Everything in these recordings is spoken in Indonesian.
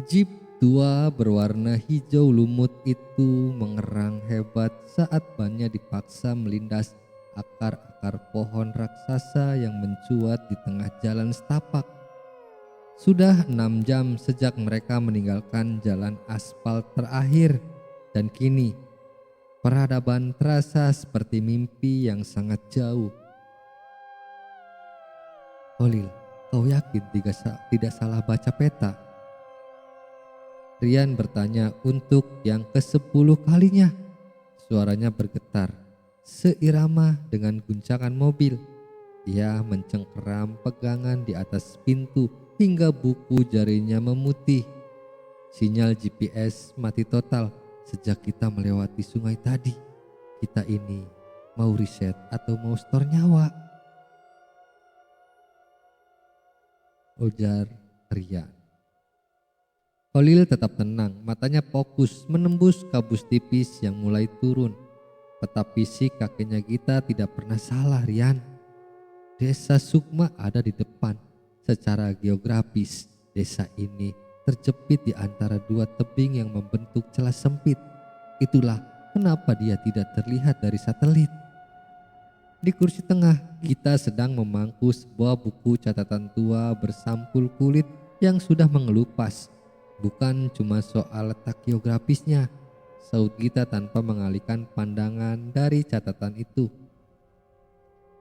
Jeep tua berwarna hijau lumut itu mengerang hebat saat bannya dipaksa melindas akar-akar pohon raksasa yang mencuat di tengah jalan setapak. Sudah 6 jam sejak mereka meninggalkan jalan aspal terakhir, dan kini peradaban terasa seperti mimpi yang sangat jauh. Holil, kau yakin tidak salah baca peta? Rian bertanya untuk yang ke-10 kalinya. Suaranya bergetar, seirama dengan guncangan mobil. Dia mencengkeram pegangan di atas pintu hingga buku jarinya memutih. Sinyal GPS mati total sejak kita melewati sungai tadi. Kita ini mau riset atau mau setor nyawa? Ujar Rian. Holil tetap tenang, matanya fokus menembus kabus tipis yang mulai turun. Peta fisik kakeknya Gita tidak pernah salah, Rian. Desa Sukma ada di depan. Secara geografis, desa ini terjepit di antara dua tebing yang membentuk celah sempit. Itulah kenapa dia tidak terlihat dari satelit. Di kursi tengah, Gita sedang memangku sebuah buku catatan tua bersampul kulit yang sudah mengelupas. Bukan cuma soal letak geografisnya, saut Gita tanpa mengalihkan pandangan dari catatan itu.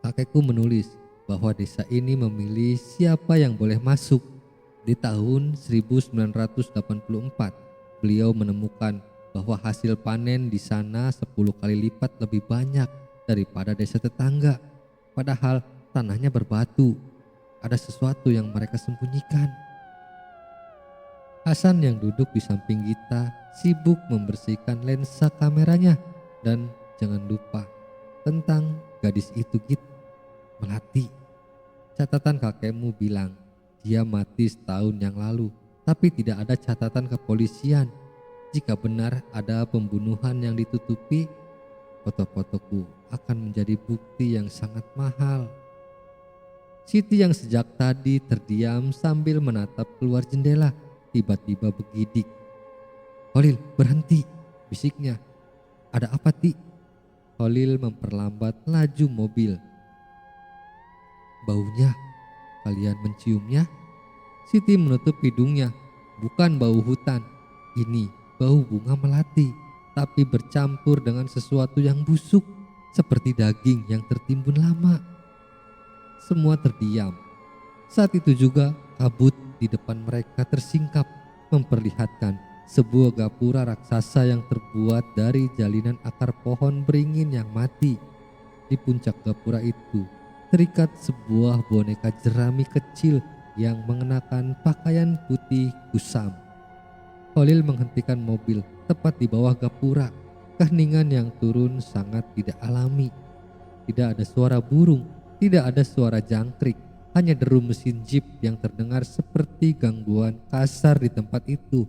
Kakekku menulis bahwa desa ini memilih siapa yang boleh masuk. Di tahun 1984, beliau menemukan bahwa hasil panen di sana 10 kali lipat lebih banyak daripada desa tetangga. Padahal tanahnya berbatu. Ada sesuatu yang mereka sembunyikan. Hasan yang duduk di samping Gita sibuk membersihkan lensa kameranya. Dan jangan lupa tentang gadis itu, Git. Melati. Catatan kakekmu bilang dia mati setahun yang lalu, tapi tidak ada catatan kepolisian. Jika benar ada pembunuhan yang ditutupi, foto-fotoku akan menjadi bukti yang sangat mahal. Siti yang sejak tadi terdiam sambil menatap keluar jendela tiba-tiba bergidik. Holil, berhenti, bisiknya. Ada apa, Ti? Holil memperlambat laju mobil. Baunya, kalian menciumnya? Siti menutup hidungnya. Bukan bau hutan, ini bau bunga melati, tapi bercampur dengan sesuatu yang busuk, seperti daging yang tertimbun lama. Semua terdiam. Saat itu juga kabut di depan mereka tersingkap, memperlihatkan sebuah gapura raksasa yang terbuat dari jalinan akar pohon beringin yang mati. Di puncak gapura itu terikat sebuah boneka jerami kecil yang mengenakan pakaian putih kusam. Holil menghentikan mobil tepat di bawah gapura. Keheningan yang turun sangat tidak alami. Tidak ada suara burung, tidak ada suara jangkrik. Hanya deru mesin jeep yang terdengar seperti gangguan kasar di tempat itu.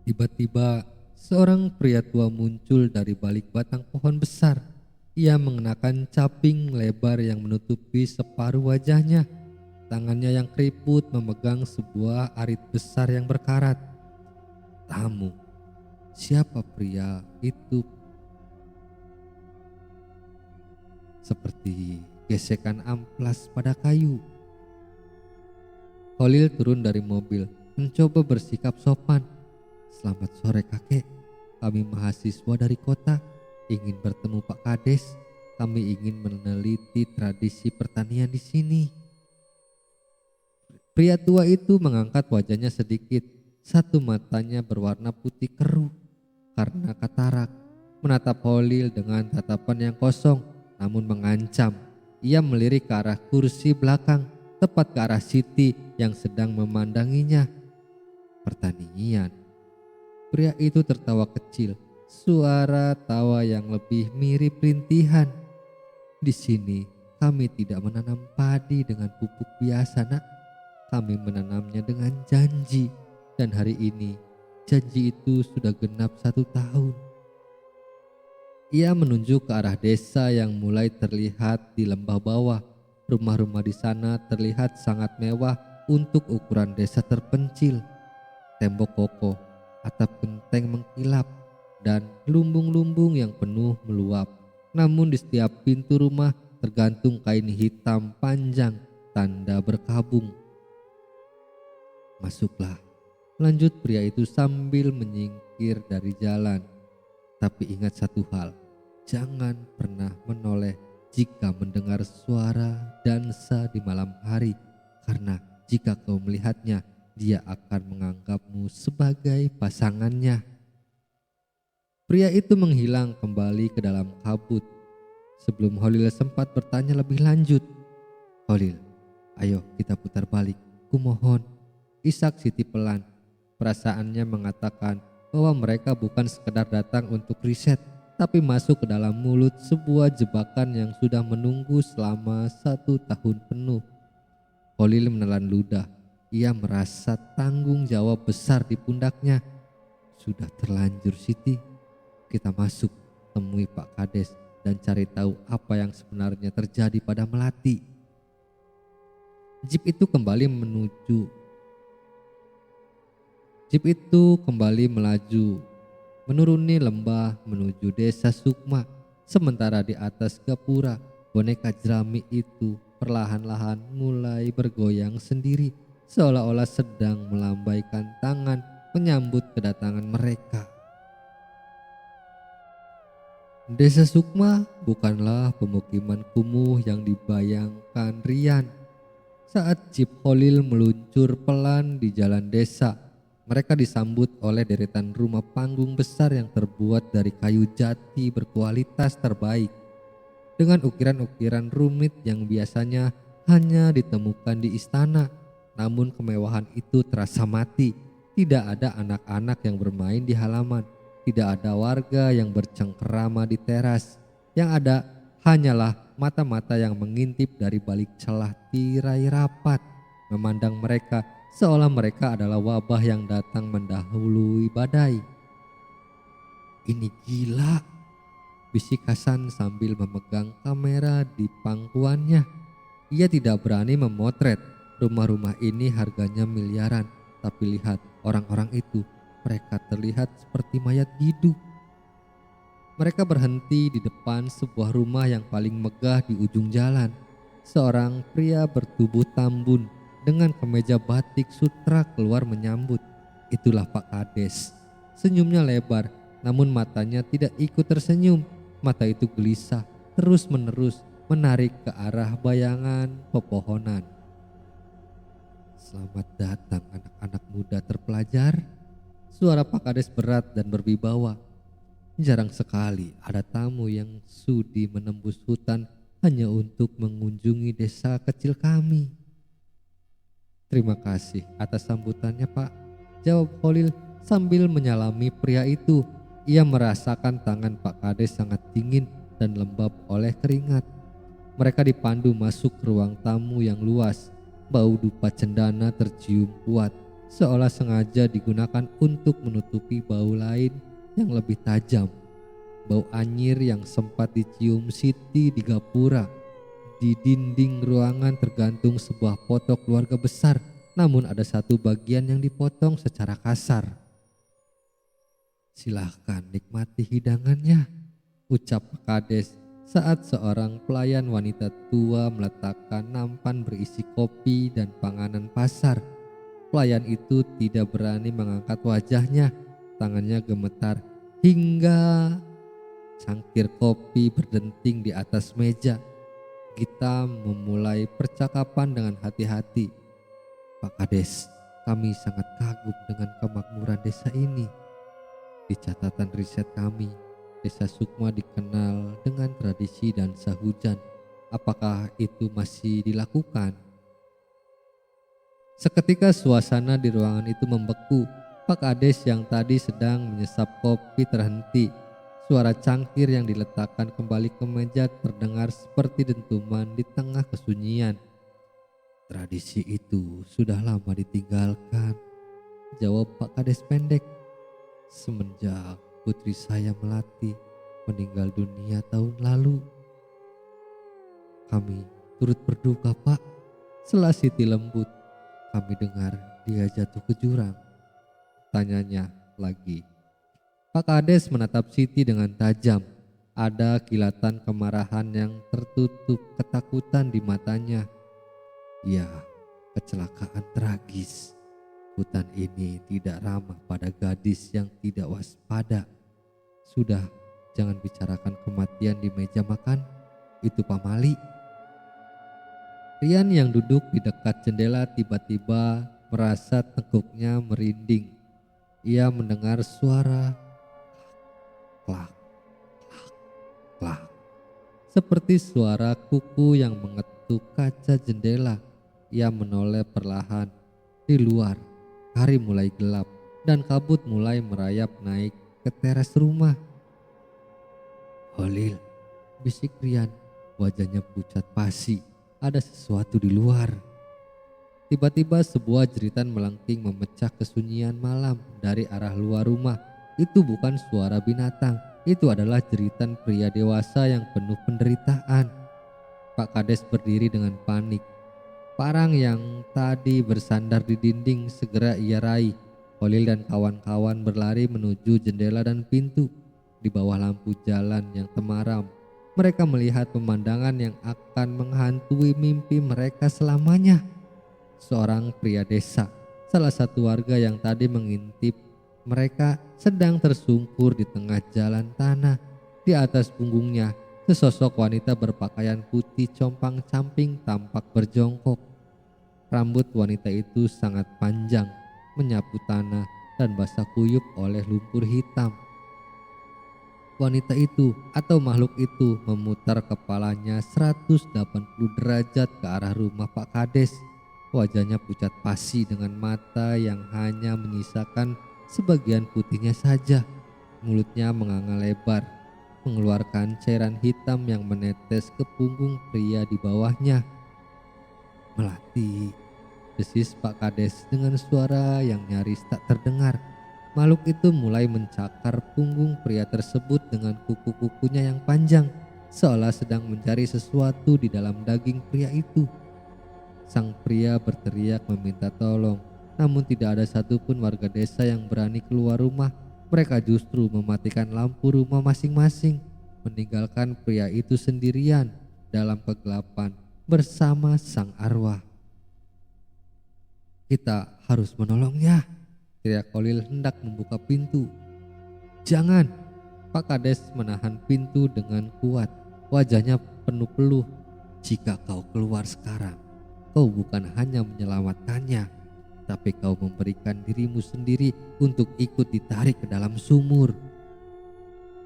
Tiba-tiba seorang pria tua muncul dari balik batang pohon besar. Ia mengenakan caping lebar yang menutupi separuh wajahnya. Tangannya yang keriput memegang sebuah arit besar yang berkarat. Tamu. Siapa pria itu? Seperti gesekan amplas pada kayu. Holil turun dari mobil, mencoba bersikap sopan. Selamat sore kakek, kami mahasiswa dari kota, ingin bertemu Pak Kades. Kami ingin meneliti tradisi pertanian di sini. Pria tua itu mengangkat wajahnya sedikit. Satu matanya berwarna putih keruh karena katarak, menatap Holil dengan tatapan yang kosong namun mengancam. Ia melirik ke arah kursi belakang, tepat ke arah Siti yang sedang memandanginya. Pertanian. Pria itu tertawa kecil, suara tawa yang lebih mirip rintihan. Di sini kami tidak menanam padi dengan pupuk biasa, nak. Kami menanamnya dengan janji, dan hari ini janji itu sudah genap 1 tahun. Ia menunjuk ke arah desa yang mulai terlihat di lembah bawah. Rumah-rumah di sana terlihat sangat mewah untuk ukuran desa terpencil. Tembok kokoh, atap genteng mengkilap, dan lumbung-lumbung yang penuh meluap. Namun di setiap pintu rumah tergantung kain hitam panjang, tanda berkabung. "Masuklah," lanjut pria itu sambil menyingkir dari jalan. "Tapi ingat satu hal, jangan pernah menoleh jika mendengar suara dansa di malam hari, karena jika kau melihatnya, dia akan menganggapmu sebagai pasangannya." Pria itu menghilang kembali ke dalam kabut. Sebelum Holil sempat bertanya lebih lanjut, "Holil, ayo kita putar balik, kumohon." Isak Siti pelan. Perasaannya mengatakan bahwa mereka bukan sekedar datang untuk riset, tapi masuk ke dalam mulut sebuah jebakan yang sudah menunggu selama 1 tahun penuh. Holil menelan ludah. Ia merasa tanggung jawab besar di pundaknya. "Sudah terlanjur Siti, kita masuk, temui Pak Kades dan cari tahu apa yang sebenarnya terjadi pada Melati." Jeep itu kembali melaju, menuruni lembah menuju desa Sukma. Sementara di atas gapura, boneka jerami itu perlahan-lahan mulai bergoyang sendiri, seolah-olah sedang melambaikan tangan menyambut kedatangan mereka. Desa Sukma bukanlah pemukiman kumuh yang dibayangkan Rian. Saat Jeep Holil meluncur pelan di jalan desa, mereka disambut oleh deretan rumah panggung besar yang terbuat dari kayu jati berkualitas terbaik, dengan ukiran-ukiran rumit yang biasanya hanya ditemukan di istana. Namun kemewahan itu terasa mati. Tidak ada anak-anak yang bermain di halaman, tidak ada warga yang bercengkerama di teras. Yang ada hanyalah mata-mata yang mengintip dari balik celah tirai rapat, memandang mereka seolah mereka adalah wabah yang datang mendahului badai. "Ini gila," bisik Hasan sambil memegang kamera di pangkuannya. Ia tidak berani memotret. Rumah-rumah ini harganya miliaran, tapi lihat orang-orang itu, mereka terlihat seperti mayat hidup. Mereka berhenti di depan sebuah rumah yang paling megah di ujung jalan. Seorang pria bertubuh tambun dengan kemeja batik sutra keluar menyambut. Itulah Pak Kades. Senyumnya lebar, namun matanya tidak ikut tersenyum. Mata itu gelisah, terus-menerus menarik ke arah bayangan pepohonan. "Selamat datang anak-anak muda terpelajar." Suara Pak Kades berat dan berwibawa. "Jarang sekali ada tamu yang sudi menembus hutan hanya untuk mengunjungi desa kecil kami." "Terima kasih atas sambutannya Pak," jawab Holil sambil menyalami pria itu. Ia merasakan tangan Pak Kades sangat dingin dan lembab oleh keringat. Mereka dipandu masuk ke ruang tamu yang luas. Bau dupa cendana tercium kuat, seolah sengaja digunakan untuk menutupi bau lain yang lebih tajam. Bau anyir yang sempat dicium Siti di gapura. Di dinding ruangan tergantung sebuah foto keluarga besar, namun ada satu bagian yang dipotong secara kasar. "Silahkan nikmati hidangannya," ucap Pak Kades saat seorang pelayan wanita tua meletakkan nampan berisi kopi dan panganan pasar. Pelayan itu tidak berani mengangkat wajahnya, tangannya gemetar hingga cangkir kopi berdenting di atas meja. Gita memulai percakapan dengan hati-hati. "Pak Kades, kami sangat kagum dengan kemakmuran desa ini. Di catatan riset kami, desa Sukma dikenal dengan tradisi dansa hujan. Apakah itu masih dilakukan?" Seketika suasana di ruangan itu membeku. Pak Kades yang tadi sedang menyesap kopi terhenti. Suara cangkir yang diletakkan kembali ke meja terdengar seperti dentuman di tengah kesunyian. "Tradisi itu sudah lama ditinggalkan," jawab Pak Kades pendek. "Semenjak putri saya Melati meninggal dunia tahun lalu." "Kami turut berduka Pak," sela Siti lembut. Kami dengar dia jatuh ke jurang, tanyanya lagi. Pak Kades menatap Siti dengan tajam. Ada kilatan kemarahan yang tertutup ketakutan di matanya. Ya, kecelakaan tragis. Hutan ini tidak ramah pada gadis yang tidak waspada. Sudah, jangan bicarakan kematian di meja makan. Itu pamali. Rian yang duduk di dekat jendela tiba-tiba merasa tengkuknya merinding. Ia mendengar suara klak, klak, seperti suara kuku yang mengetuk kaca jendela. Ia menoleh perlahan. Di luar, hari mulai gelap dan kabut mulai merayap naik ke teras rumah. "Holil," bisik Rian, wajahnya pucat pasi. Ada sesuatu di luar. Tiba-tiba sebuah jeritan melengking memecah kesunyian malam dari arah luar rumah. Itu bukan suara binatang, itu adalah jeritan pria dewasa yang penuh penderitaan. Pak Kades berdiri dengan panik. Parang yang tadi bersandar di dinding segera ia raih. Holil dan kawan-kawan berlari menuju jendela dan pintu. Di bawah lampu jalan yang temaram, mereka melihat pemandangan yang akan menghantui mimpi mereka selamanya. Seorang pria desa, salah satu warga yang tadi mengintip mereka, sedang tersungkur di tengah jalan tanah. Di atas punggungnya, sesosok wanita berpakaian putih compang-camping tampak berjongkok. Rambut wanita itu sangat panjang, menyapu tanah dan basah kuyup oleh lumpur hitam. Wanita itu atau makhluk itu memutar kepalanya 180 derajat ke arah rumah Pak Kades. Wajahnya pucat pasi dengan mata yang hanya menyisakan sebagian putihnya saja. Mulutnya menganga lebar, mengeluarkan cairan hitam yang menetes ke punggung pria di bawahnya. "Melati," desis Pak Kades dengan suara yang nyaris tak terdengar. Makhluk itu mulai mencakar punggung pria tersebut dengan kuku-kukunya yang panjang, seolah sedang mencari sesuatu di dalam daging pria itu. Sang pria berteriak meminta tolong, namun tidak ada satupun warga desa yang berani keluar rumah. Mereka justru mematikan lampu rumah masing-masing, meninggalkan pria itu sendirian dalam kegelapan bersama sang arwah. "Kita harus menolongnya," teriak Holil hendak membuka pintu. "Jangan!" Pak Kades menahan pintu dengan kuat. Wajahnya penuh peluh. "Jika kau keluar sekarang, kau bukan hanya menyelamatkannya, tapi kau memberikan dirimu sendiri untuk ikut ditarik ke dalam sumur."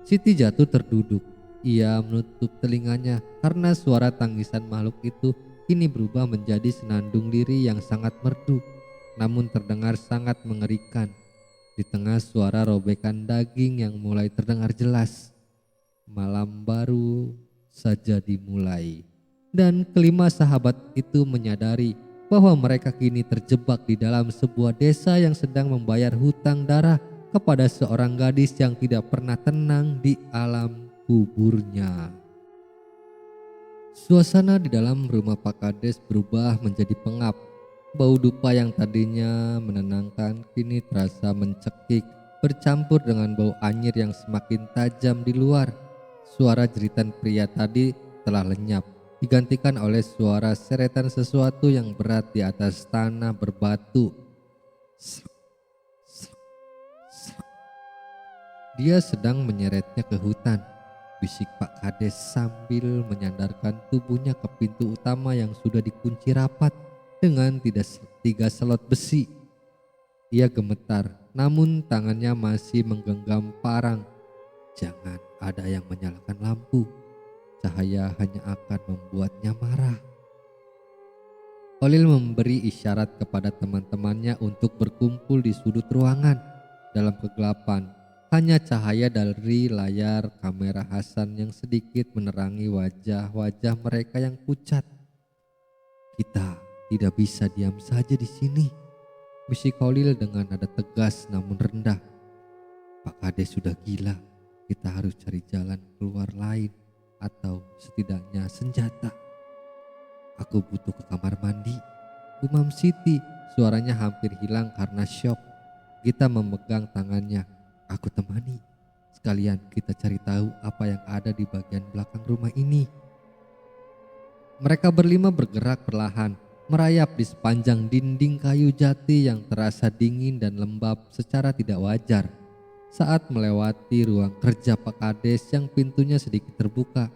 Siti jatuh terduduk. Ia menutup telinganya karena suara tangisan makhluk itu kini berubah menjadi senandung diri yang sangat merdu, namun terdengar sangat mengerikan. Di tengah suara robekan daging yang mulai terdengar jelas, malam baru saja dimulai, dan kelima sahabat itu menyadari bahwa mereka kini terjebak di dalam sebuah desa yang sedang membayar hutang darah kepada seorang gadis yang tidak pernah tenang di alam kuburnya. Suasana di dalam rumah Pak Kades berubah menjadi pengap. Bau dupa yang tadinya menenangkan kini terasa mencekik, bercampur dengan bau anyir yang semakin tajam di luar. Suara jeritan pria tadi telah lenyap, digantikan oleh suara seretan sesuatu yang berat di atas tanah berbatu. Sluk, sluk, sluk. Dia sedang menyeretnya ke hutan, bisik Pak Kades sambil menyandarkan tubuhnya ke pintu utama yang sudah dikunci rapat dengan tiga selot besi. Ia gemetar, namun tangannya masih menggenggam parang. Jangan ada yang menyalakan lampu. Cahaya hanya akan membuatnya marah. Holil memberi isyarat kepada teman-temannya untuk berkumpul di sudut ruangan. Dalam kegelapan, hanya cahaya dari layar kamera Hasan yang sedikit menerangi wajah-wajah mereka yang pucat. "Kita tidak bisa diam saja di sini," bisik Holil dengan nada tegas namun rendah. "Pak Kades sudah gila. Kita harus cari jalan keluar lain, atau setidaknya senjata." "Aku butuh ke kamar mandi," gumam Siti Suaranya hampir hilang karena syok. Gita memegang tangannya. Aku temani. Sekalian kita cari tahu apa yang ada di bagian belakang rumah ini. Mereka berlima bergerak perlahan, merayap di sepanjang dinding kayu jati yang terasa dingin dan lembab secara tidak wajar. Saat melewati ruang kerja Pak Kades yang pintunya sedikit terbuka,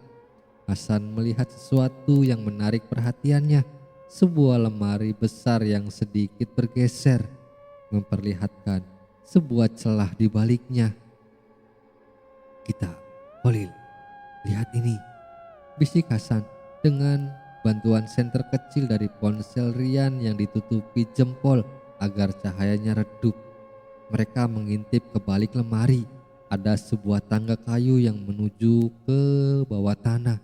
Hasan melihat sesuatu yang menarik perhatiannya. Sebuah lemari besar yang sedikit bergeser, memperlihatkan sebuah celah di baliknya. Kita, Holil, lihat ini, bisik Hasan dengan bantuan senter kecil dari ponsel Rian yang ditutupi jempol agar cahayanya redup. Mereka mengintip ke balik lemari. Ada sebuah tangga kayu yang menuju ke bawah tanah.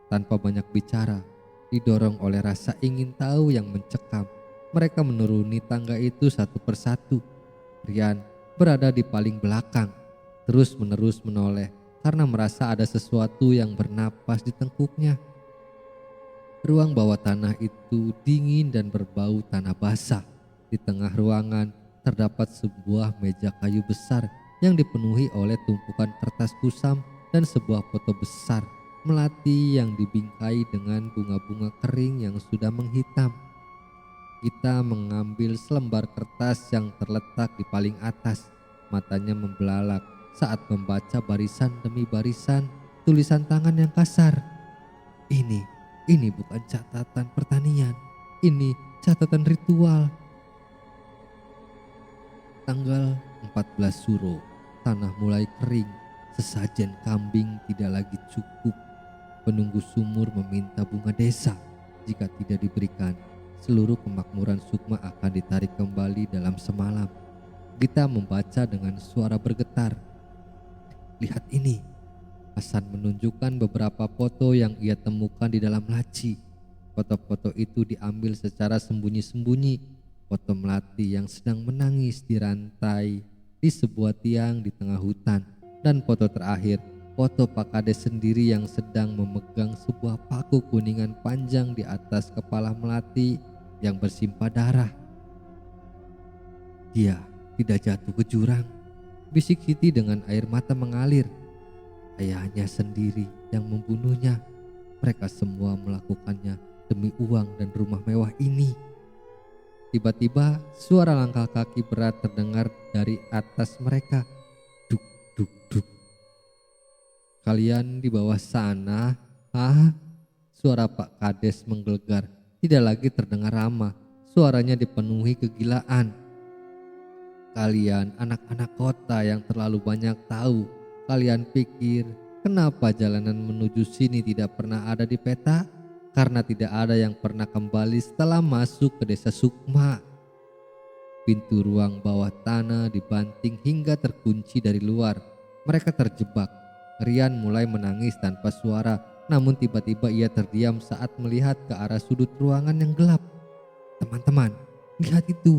Tanpa banyak bicara, didorong oleh rasa ingin tahu yang mencekam, mereka menuruni tangga itu satu persatu. Rian berada di paling belakang, terus-menerus menoleh karena merasa ada sesuatu yang bernapas di tengkuknya. Ruang bawah tanah itu dingin dan berbau tanah basah. Di tengah ruangan terdapat sebuah meja kayu besar yang dipenuhi oleh tumpukan kertas kusam dan sebuah foto besar melati yang dibingkai dengan bunga-bunga kering yang sudah menghitam. Kita mengambil selembar kertas yang terletak di paling atas. Matanya membelalak saat membaca barisan demi barisan tulisan tangan yang kasar. Ini bukan catatan pertanian, ini catatan ritual. Tanggal 14 Suro, tanah mulai kering, sesajen kambing tidak lagi cukup. Penunggu sumur meminta bunga desa. Jika tidak diberikan, seluruh kemakmuran Sukma akan ditarik kembali dalam semalam. Gita membaca dengan suara bergetar. Lihat ini. Hasan menunjukkan beberapa foto yang ia temukan di dalam laci. Foto-foto itu diambil secara sembunyi-sembunyi. Foto melati yang sedang menangis di rantai di sebuah tiang di tengah hutan. Dan foto terakhir, foto Pak Kades sendiri yang sedang memegang sebuah paku kuningan panjang di atas kepala melati yang bersimpah darah. Dia tidak jatuh ke jurang, bisik Siti dengan air mata mengalir. Ayahnya sendiri yang membunuhnya. Mereka semua melakukannya demi uang dan rumah mewah ini. Tiba-tiba suara langkah kaki berat terdengar dari atas mereka. Duk, duk, duk. Kalian di bawah sana? Hah? Suara Pak Kades menggelegar. Tidak lagi terdengar ramah. Suaranya dipenuhi kegilaan. Kalian anak-anak kota yang terlalu banyak tahu. Kalian pikir kenapa jalanan menuju sini tidak pernah ada di peta? Karena tidak ada yang pernah kembali setelah masuk ke desa Sukma. Pintu ruang bawah tanah dibanting hingga terkunci dari luar. Mereka terjebak. Rian mulai menangis tanpa suara, namun tiba-tiba ia terdiam saat melihat ke arah sudut ruangan yang gelap. Teman-teman, lihat itu.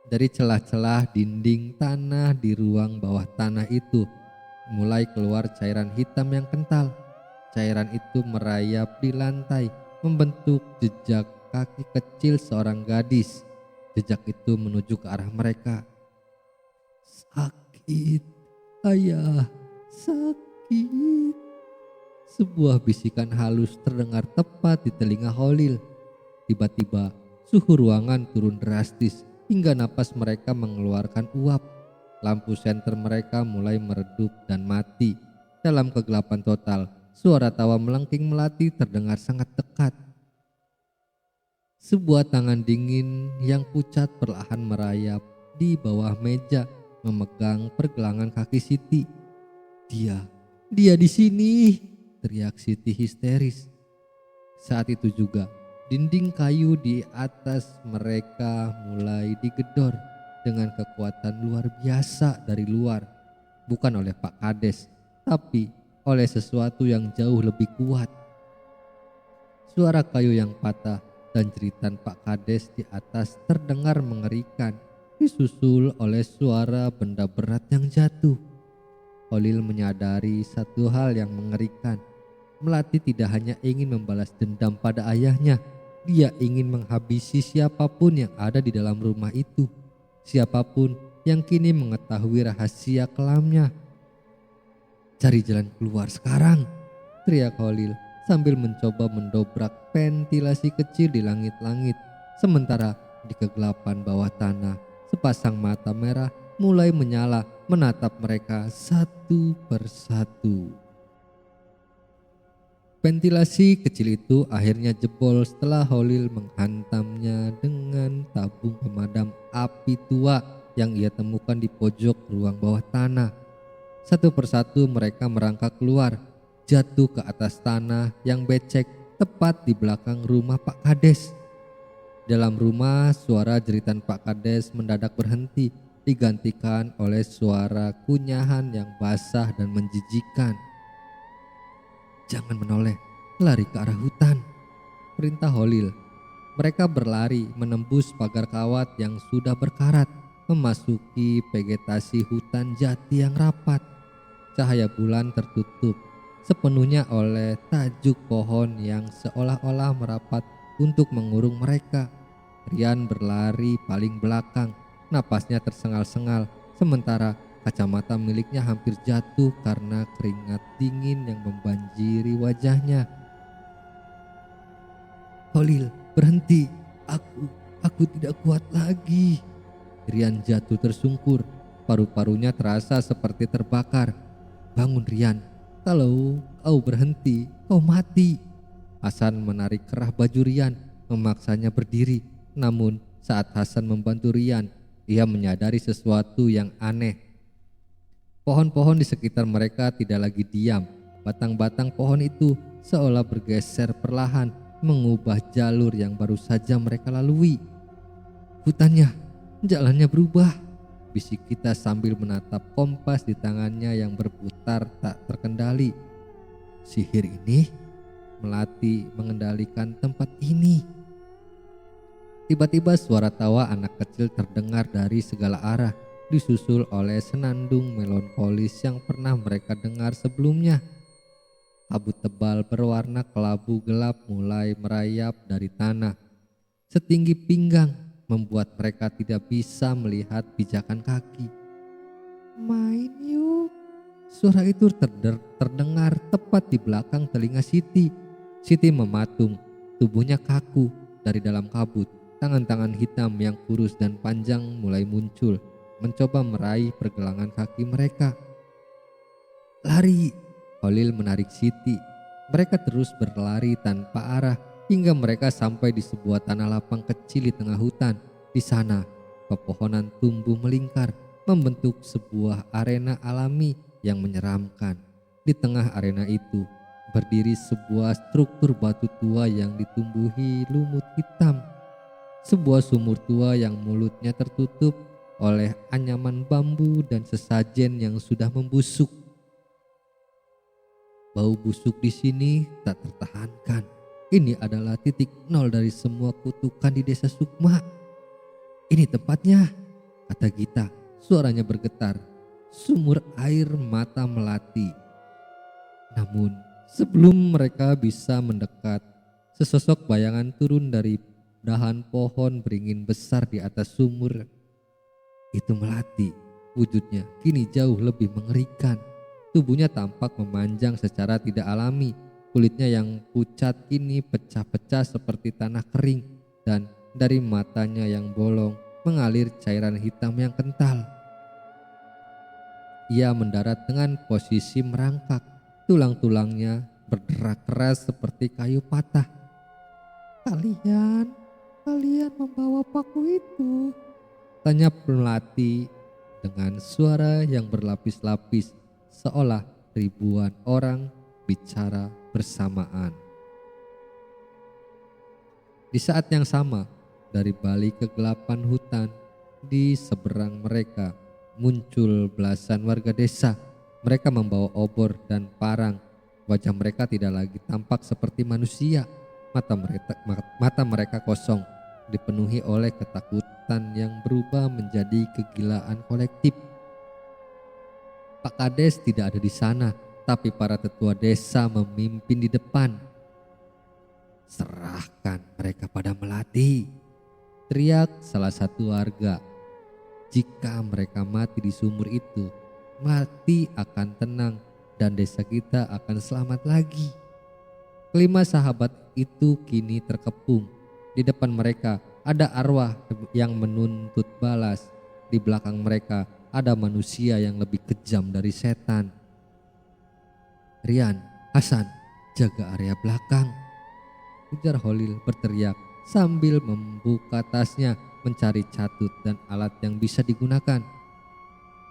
Dari celah-celah dinding tanah di ruang bawah tanah itu mulai keluar cairan hitam yang kental. Cairan itu merayap di lantai, membentuk jejak kaki kecil seorang gadis. Jejak itu menuju ke arah mereka. Sakit, ayah, sakit. Sebuah bisikan halus terdengar tepat di telinga Holil. Tiba-tiba suhu ruangan turun drastis hingga napas mereka mengeluarkan uap. Lampu senter mereka mulai meredup dan mati. Dalam kegelapan total, suara tawa melengking melati terdengar sangat dekat. Sebuah tangan dingin yang pucat perlahan merayap di bawah meja memegang pergelangan kaki Siti. Dia di sini, teriak Siti histeris. Saat itu juga dinding kayu di atas mereka mulai digedor dengan kekuatan luar biasa dari luar, bukan oleh Pak Kades, tapi oleh sesuatu yang jauh lebih kuat. Suara kayu yang patah dan jeritan Pak Kades di atas terdengar mengerikan, disusul oleh suara benda berat yang jatuh. Holil menyadari satu hal yang mengerikan. Melati tidak hanya ingin membalas dendam pada ayahnya, Dia ingin menghabisi siapapun yang ada di dalam rumah itu, siapapun yang kini mengetahui rahasia kelamnya. "Cari jalan keluar sekarang," teriak Holil sambil mencoba mendobrak ventilasi kecil di langit-langit. Sementara di kegelapan bawah tanah, sepasang mata merah mulai menyala menatap mereka satu persatu. Ventilasi kecil itu akhirnya jebol setelah Holil menghantamnya dengan tabung pemadam api tua yang ia temukan di pojok ruang bawah tanah. Satu persatu mereka merangkak keluar, jatuh ke atas tanah yang becek tepat di belakang rumah Pak Kades. Dalam rumah, suara jeritan Pak Kades mendadak berhenti, digantikan oleh suara kunyahan yang basah dan menjijikan. "Jangan menoleh, lari ke arah hutan," perintah Holil. Mereka berlari menembus pagar kawat yang sudah berkarat, memasuki vegetasi hutan jati yang rapat. Cahaya bulan tertutup sepenuhnya oleh tajuk pohon yang seolah-olah merapat untuk mengurung mereka. Rian berlari paling belakang, napasnya tersengal-sengal, sementara kacamata miliknya hampir jatuh karena keringat dingin yang membanjiri wajahnya. "Holil, berhenti. Aku tidak kuat lagi." Rian jatuh tersungkur, paru-parunya terasa seperti terbakar. "Bangun Rian, kalau kau berhenti, kau mati." Hasan menarik kerah baju Rian, memaksanya berdiri. Namun saat Hasan membantu Rian, ia menyadari sesuatu yang aneh. Pohon-pohon di sekitar mereka tidak lagi diam. Batang-batang pohon itu seolah bergeser perlahan, mengubah jalur yang baru saja mereka lalui. Jalannya berubah," bisik kita sambil menatap kompas di tangannya yang berputar tak terkendali. "Sihir ini melatih mengendalikan tempat ini." Tiba-tiba suara tawa anak kecil terdengar dari segala arah, disusul oleh senandung melankolis yang pernah mereka dengar sebelumnya. Kabut tebal berwarna kelabu gelap mulai merayap dari tanah, setinggi pinggang, membuat mereka tidak bisa melihat pijakan kaki. "Main yuk," suara itu terdengar tepat di belakang telinga Siti. Siti mematung, tubuhnya kaku. Dari dalam kabut, tangan-tangan hitam yang kurus dan panjang mulai muncul, mencoba meraih pergelangan kaki mereka. "Lari!" Holil menarik Siti. Mereka terus berlari tanpa arah hingga mereka sampai di sebuah tanah lapang kecil di tengah hutan. Di sana, pepohonan tumbuh melingkar, membentuk sebuah arena alami yang menyeramkan. Di tengah arena itu, berdiri sebuah struktur batu tua yang ditumbuhi lumut hitam. Sebuah sumur tua yang mulutnya tertutup oleh anyaman bambu dan sesajen yang sudah membusuk. Bau busuk di sini tak tertahankan. Ini adalah titik nol dari semua kutukan di desa Sukma. "Ini tempatnya," kata Gita. Suaranya bergetar. Sumur air mata melati. Namun sebelum mereka bisa mendekat, sesosok bayangan turun dari dahan pohon beringin besar di atas sumur. Itu Melati. Wujudnya kini jauh lebih mengerikan. Tubuhnya tampak memanjang secara tidak alami. Kulitnya yang pucat kini pecah-pecah seperti tanah kering, dan dari matanya yang bolong mengalir cairan hitam yang kental. Ia mendarat dengan posisi merangkak. Tulang-tulangnya berderak keras seperti kayu patah. Kalian membawa paku itu?" tanya Melati dengan suara yang berlapis-lapis, seolah ribuan orang bicara bersamaan. Di saat yang sama, dari balik kegelapan hutan di seberang mereka muncul belasan warga desa. Mereka membawa obor dan parang. Wajah mereka tidak lagi tampak seperti manusia. Mata mereka kosong, dipenuhi oleh ketakutan yang berubah menjadi kegilaan kolektif. Pak Kades tidak ada di sana, tapi para tetua desa memimpin di depan. "Serahkan mereka pada Melati," teriak salah satu warga. "Jika mereka mati di sumur itu, Melati akan tenang dan desa kita akan selamat lagi." Kelima sahabat itu kini terkepung. Di depan mereka ada arwah yang menuntut balas. Di belakang mereka ada manusia yang lebih kejam dari setan. "Rian, Hasan, jaga area belakang," ujar Holil berteriak sambil membuka tasnya mencari catut dan alat yang bisa digunakan.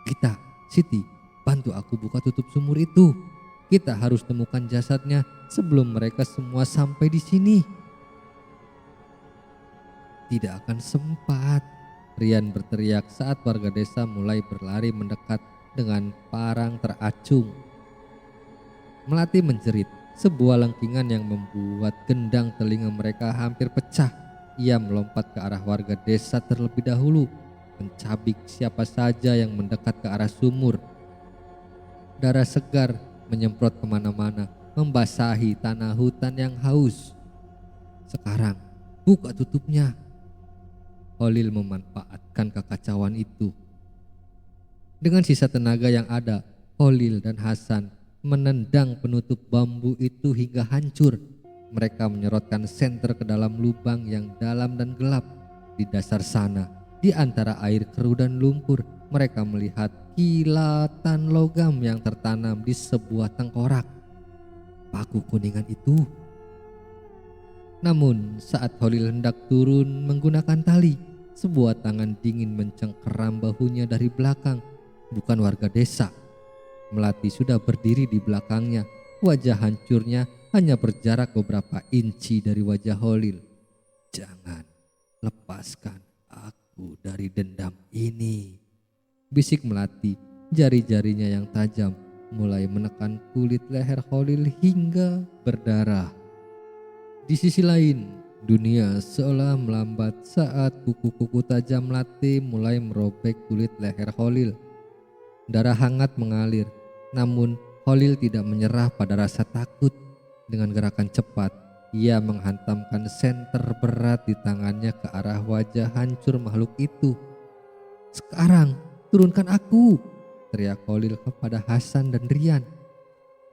"Gita, Siti, bantu aku buka tutup sumur itu. Kita harus temukan jasadnya sebelum mereka semua sampai di sini." "Tidak akan sempat," Rian berteriak saat warga desa mulai berlari mendekat dengan parang teracung. Melati menjerit, sebuah lengkingan yang membuat gendang telinga mereka hampir pecah. Ia melompat ke arah warga desa terlebih dahulu, mencabik siapa saja yang mendekat ke arah sumur. Darah segar menyemprot kemana-mana, membasahi tanah hutan yang haus. "Sekarang, buka tutupnya." Holil memanfaatkan kekacauan itu. Dengan sisa tenaga yang ada, Holil dan Hasan menendang penutup bambu itu hingga hancur. Mereka menyerotkan senter ke dalam lubang yang dalam dan gelap. Di dasar sana, di antara air keruh dan lumpur, mereka melihat kilatan logam yang tertanam di sebuah tengkorak. Paku kuningan itu. Namun saat Holil hendak turun menggunakan tali, sebuah tangan dingin mencengkeram bahunya dari belakang. Bukan warga desa. Melati sudah berdiri di belakangnya. Wajah hancurnya hanya berjarak beberapa inci dari wajah Holil. "Jangan lepaskan aku dari dendam ini," bisik Melati. Jari-jarinya yang tajam mulai menekan kulit leher Holil hingga berdarah. Di sisi lain, dunia seolah melambat saat kuku-kuku tajam Melati mulai merobek kulit leher Holil. Darah hangat mengalir, namun Holil tidak menyerah pada rasa takut. Dengan gerakan cepat, ia menghantamkan senter berat di tangannya ke arah wajah hancur makhluk itu. "Sekarang, turunkan aku," teriak Holil kepada Hasan dan Rian.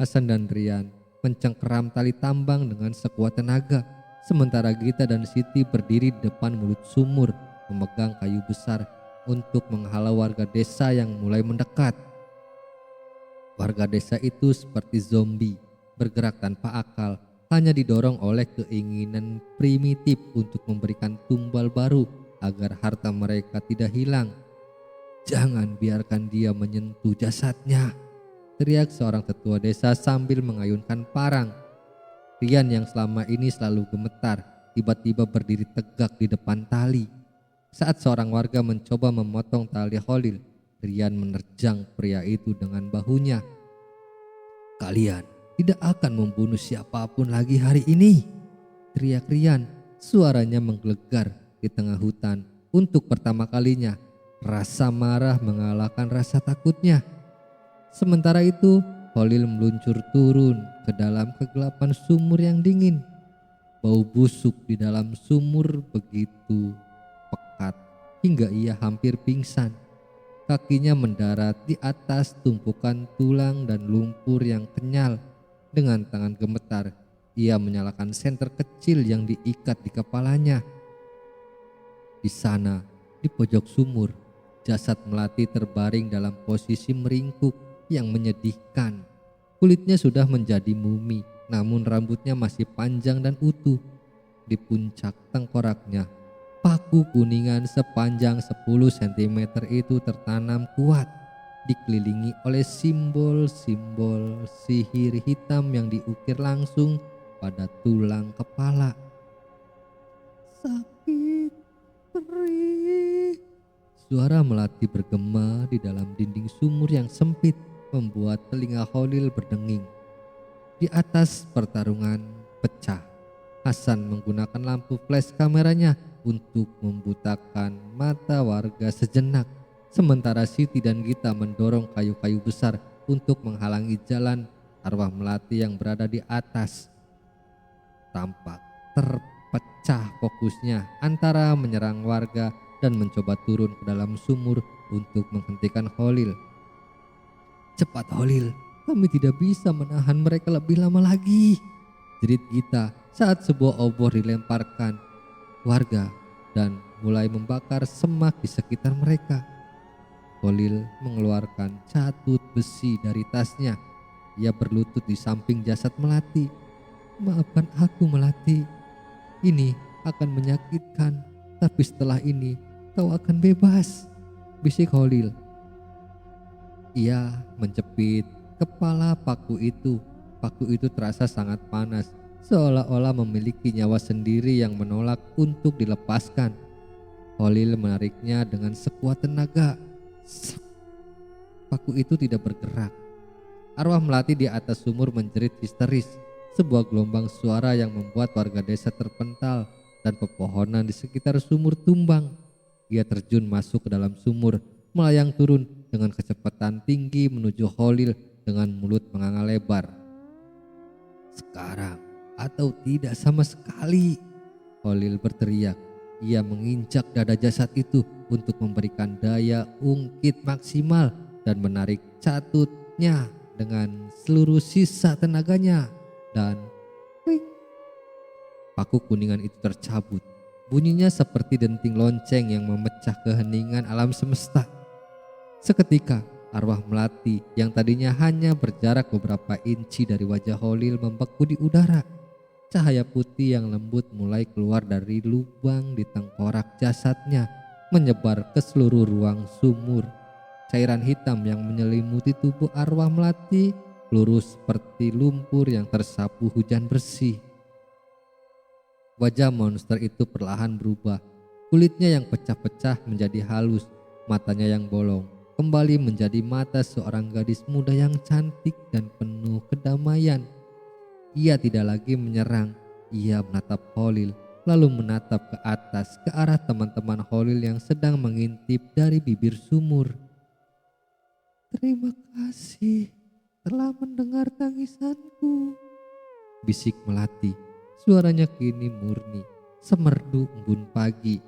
Hasan dan Rian mencengkeram tali tambang dengan sekuat tenaga, sementara Gita dan Siti berdiri di depan mulut sumur memegang kayu besar untuk menghalau warga desa yang mulai mendekat. Warga desa itu seperti zombie, bergerak tanpa akal, hanya didorong oleh keinginan primitif untuk memberikan tumbal baru agar harta mereka tidak hilang. "Jangan biarkan dia menyentuh jasadnya," teriak seorang tetua desa sambil mengayunkan parang. Rian yang selama ini selalu gemetar, tiba-tiba berdiri tegak di depan tali. Saat seorang warga mencoba memotong tali Holil, Rian menerjang pria itu dengan bahunya. "Kalian tidak akan membunuh siapapun lagi hari ini," teriak Rian. Suaranya menggelegar di tengah hutan. Untuk pertama kalinya, rasa marah mengalahkan rasa takutnya. Sementara itu, Holil meluncur turun ke dalam kegelapan sumur yang dingin. Bau busuk di dalam sumur begitu pekat hingga ia hampir pingsan. Kakinya mendarat di atas tumpukan tulang dan lumpur yang kenyal. Dengan tangan gemetar, ia menyalakan senter kecil yang diikat di kepalanya. Di sana, di pojok sumur, jasad Melati terbaring dalam posisi meringkuk yang menyedihkan. Kulitnya sudah menjadi mumi, namun rambutnya masih panjang dan utuh. Di puncak tengkoraknya, paku kuningan sepanjang 10 cm itu tertanam kuat, dikelilingi oleh simbol-simbol sihir hitam yang diukir langsung pada tulang kepala. "Sakit, perih," suara Melati bergema di dalam dinding sumur yang sempit, membuat telinga Holil berdenging. Di atas pertarungan pecah, Hasan menggunakan lampu flash kameranya untuk membutakan mata warga sejenak, sementara Siti dan Gita mendorong kayu-kayu besar untuk menghalangi jalan arwah Melati yang berada di atas. Tampak terpecah fokusnya antara menyerang warga dan mencoba turun ke dalam sumur untuk menghentikan Khalil. "Cepat Khalil, kami tidak bisa menahan mereka lebih lama lagi," jerit Gita saat sebuah obor dilemparkan warga dan mulai membakar semak di sekitar mereka. Khalil mengeluarkan catut besi dari tasnya. Ia berlutut di samping jasad Melati. "Maafkan aku Melati, ini akan menyakitkan, tapi setelah ini kau akan bebas," bisik Khalil. Ia menjepit kepala paku itu. Paku itu terasa sangat panas, seolah-olah memiliki nyawa sendiri yang menolak untuk dilepaskan. Khalil menariknya dengan sekuat tenaga. Paku itu tidak bergerak. Arwah Melati di atas sumur menjerit histeris. Sebuah gelombang suara yang membuat warga desa terpental dan pepohonan di sekitar sumur tumbang. Ia terjun masuk ke dalam sumur, melayang turun dengan kecepatan tinggi menuju Khalil dengan mulut menganga lebar. "Sekarang atau tidak sama sekali," Khalil berteriak. Ia menginjak dada jasad itu untuk memberikan daya ungkit maksimal dan menarik catutnya dengan seluruh sisa tenaganya. Dan kling, paku kuningan itu tercabut. Bunyinya seperti denting lonceng yang memecah keheningan alam semesta. Seketika arwah Melati yang tadinya hanya berjarak beberapa inci dari wajah Khalil membeku di udara. Cahaya putih yang lembut mulai keluar dari lubang di tengkorak jasadnya, menyebar ke seluruh ruang sumur. Cairan hitam yang menyelimuti tubuh arwah Melati lurus seperti lumpur yang tersapu hujan bersih. Wajah monster itu perlahan berubah. Kulitnya yang pecah-pecah menjadi halus, matanya yang bolong kembali menjadi mata seorang gadis muda yang cantik dan penuh kedamaian. Ia tidak lagi menyerang. Ia menatap Khalil, lalu menatap ke atas ke arah teman-teman Khalil yang sedang mengintip dari bibir sumur. "Terima kasih telah mendengar tangisanku," bisik Melati. Suaranya kini murni, semerdu embun pagi.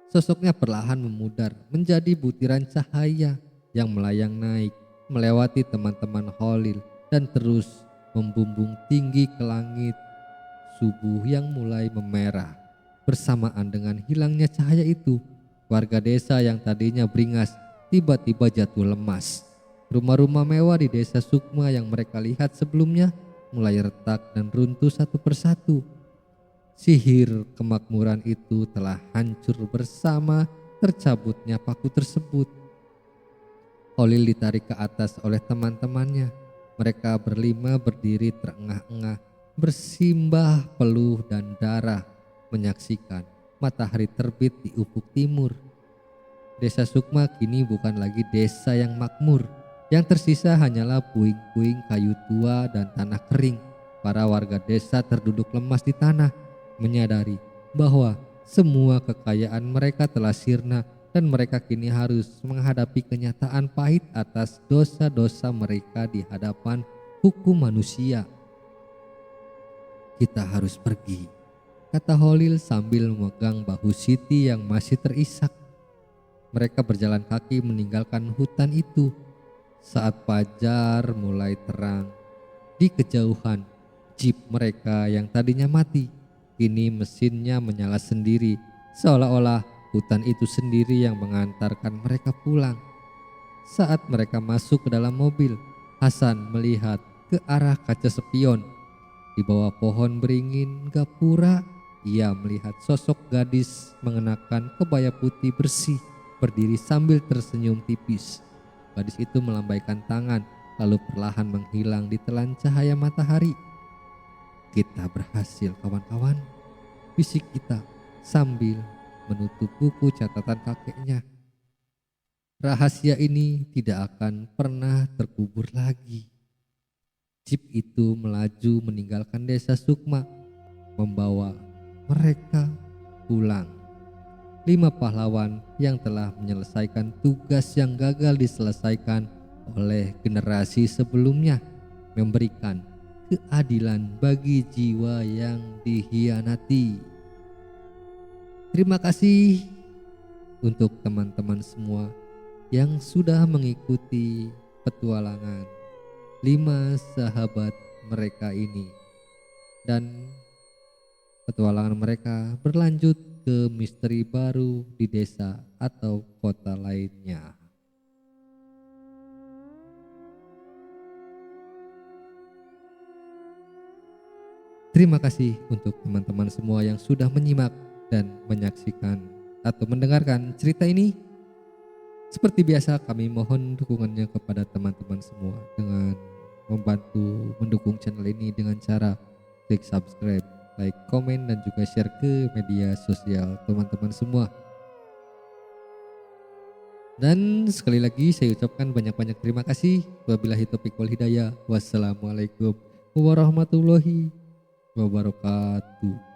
Sosoknya perlahan memudar menjadi butiran cahaya yang melayang naik, melewati teman-teman Khalil dan terus membumbung tinggi ke langit. Subuh yang mulai memerah. Bersamaan dengan hilangnya cahaya itu, warga desa yang tadinya beringas tiba-tiba jatuh lemas. Rumah-rumah mewah di desa Sukma yang mereka lihat sebelumnya mulai retak dan runtuh satu persatu. Sihir kemakmuran itu telah hancur bersama tercabutnya paku tersebut. Khalil ditarik ke atas oleh teman-temannya. Mereka berlima berdiri terengah-engah, bersimbah peluh dan darah, menyaksikan matahari terbit di ufuk timur. Desa Sukma kini bukan lagi desa yang makmur. Yang tersisa hanyalah puing-puing kayu tua dan tanah kering. Para warga desa terduduk lemas di tanah, menyadari bahwa semua kekayaan mereka telah sirna dan mereka kini harus menghadapi kenyataan pahit atas dosa-dosa mereka di hadapan hukum manusia. "Kita harus pergi," kata Khalil sambil memegang bahu Siti yang masih terisak. Mereka berjalan kaki meninggalkan hutan itu. Saat fajar mulai terang, di kejauhan jeep mereka yang tadinya mati, kini mesinnya menyala sendiri, seolah-olah hutan itu sendiri yang mengantarkan mereka pulang. Saat mereka masuk ke dalam mobil, Hasan melihat ke arah kaca spion. Di bawah pohon beringin gapura, ia melihat sosok gadis mengenakan kebaya putih bersih berdiri sambil tersenyum tipis. Gadis itu melambaikan tangan lalu perlahan menghilang di telan cahaya matahari. "Kita berhasil kawan-kawan," bisik kita sambil menutup buku catatan kakeknya. "Rahasia ini tidak akan pernah terkubur lagi." Jeep itu melaju meninggalkan desa Sukma, membawa mereka pulang. 5 pahlawan yang telah menyelesaikan tugas yang gagal diselesaikan oleh generasi sebelumnya, memberikan keadilan bagi jiwa yang dikhianati. Terima kasih untuk teman-teman semua yang sudah mengikuti petualangan 5 sahabat mereka ini, dan petualangan mereka berlanjut ke misteri baru di desa atau kota lainnya. Terima kasih untuk teman-teman semua yang sudah menyimak dan menyaksikan atau mendengarkan cerita ini. Seperti biasa, kami mohon dukungannya kepada teman-teman semua dengan membantu mendukung channel ini dengan cara klik subscribe, like, komen, dan juga share ke media sosial teman-teman semua. Dan sekali lagi saya ucapkan banyak-banyak terima kasih. Wabillahi taufiq wal hidayah. Wassalamualaikum warahmatullahi wabarakatuh.